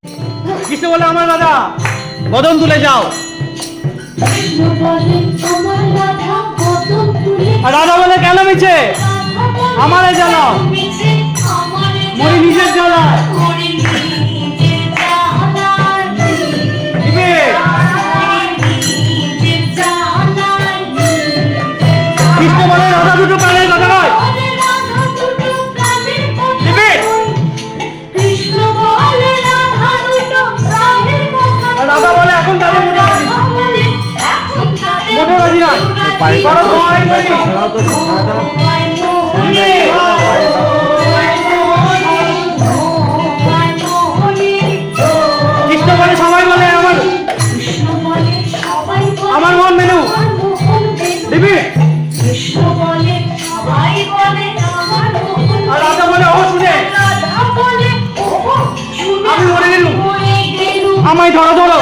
কৃষ্ণ বলে আমার রাধা বদন তুলে যাও। আর রাধা বলে কেন মিছে আমারে জানাও, মরি নিজের জ্বালায়। কৃষ্ণ বলে রাধা দুটো প্রাণের কথা নয়। রাধা বলে এখন তাদের মোটে রাজি নয়। কৃষ্ণ বলে সবাই বলে আমার মন মেনু দিবি। আর রাধা বলে ও শুনে আমি মরে গেলুম, আমায় ধরো ধরো।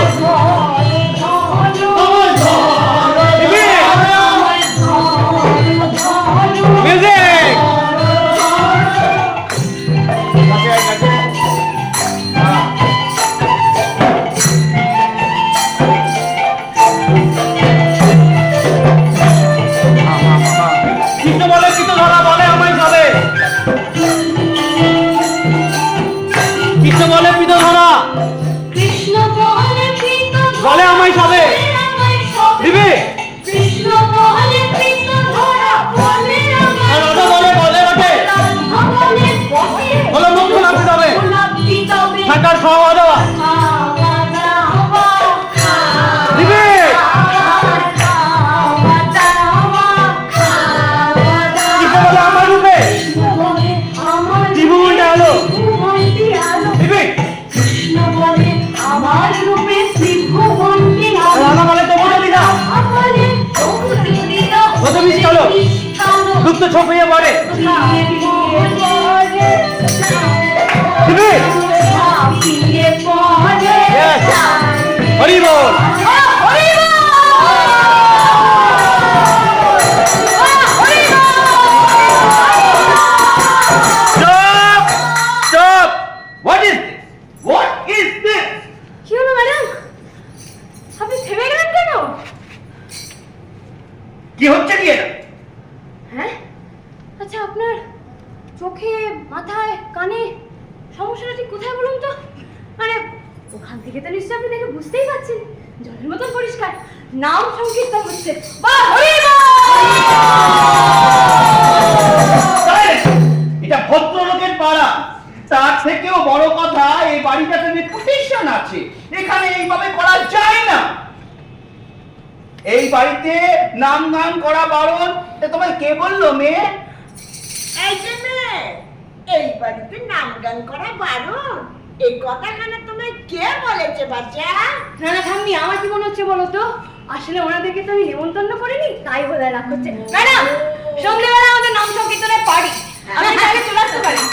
কৃষ্ণ বলে কৃত ধরা বলে আমায় যাবে। কৃষ্ণ বলে কৃত ধরা বলে আমায় যাবে দিবি। রাধা বলে বলে বটে বলে মুখ খোলাতে যাবে, থাকার খাওয়া দাওয়া দিবি। কৃষ্ণ বলে আমার রূপে ত্রিভুবনটা আলো দিবি। রাধা বলে তবু যদি না কত মিষ্টি হলো দুধ তো ছপিয়ে পড়ে দিবি। হরি বল। কি হচ্ছে কি এটা? হ্যাঁ আচ্ছা, আপনার চোখে মাথায় কানে সমস্যাটা ঠিক কোথায় বলুন তো? মানে ওখান থেকে তো নিশ্চয়ই আপনি দেখে বুঝতেই পারছেন জলের মতন পরিষ্কার নাম সংকীর্তন হচ্ছে। এটা ভদ্রলোকের পাড়া, তার থেকেও বড় কথা এই বাড়িটাতে রেপুটেশন আছে, এখানে এইভাবে করা যায় না। এই বাড়িতে নাম গান করা বারণ। তোমায় কে বললো মেয়ে? এই যে মেয়ে, এই বাড়িতে নাম গান করা বারণ, এই কথাখানা তোমায় কে বলেছে বাচ্চা? না না ঠাম্মি, আমার কি মনে হচ্ছে বলো তো, আসলে ওনাদেরকে তো আমি নেমন্তন্ন করিনি, তাই বোধহয় রাগ করছে। ম্যাডাম, সন্ধ্যেবেলা আমাদের নাম সংকীর্তনের পার্টি, আপনি তাহলে চলে আসতে পারেন।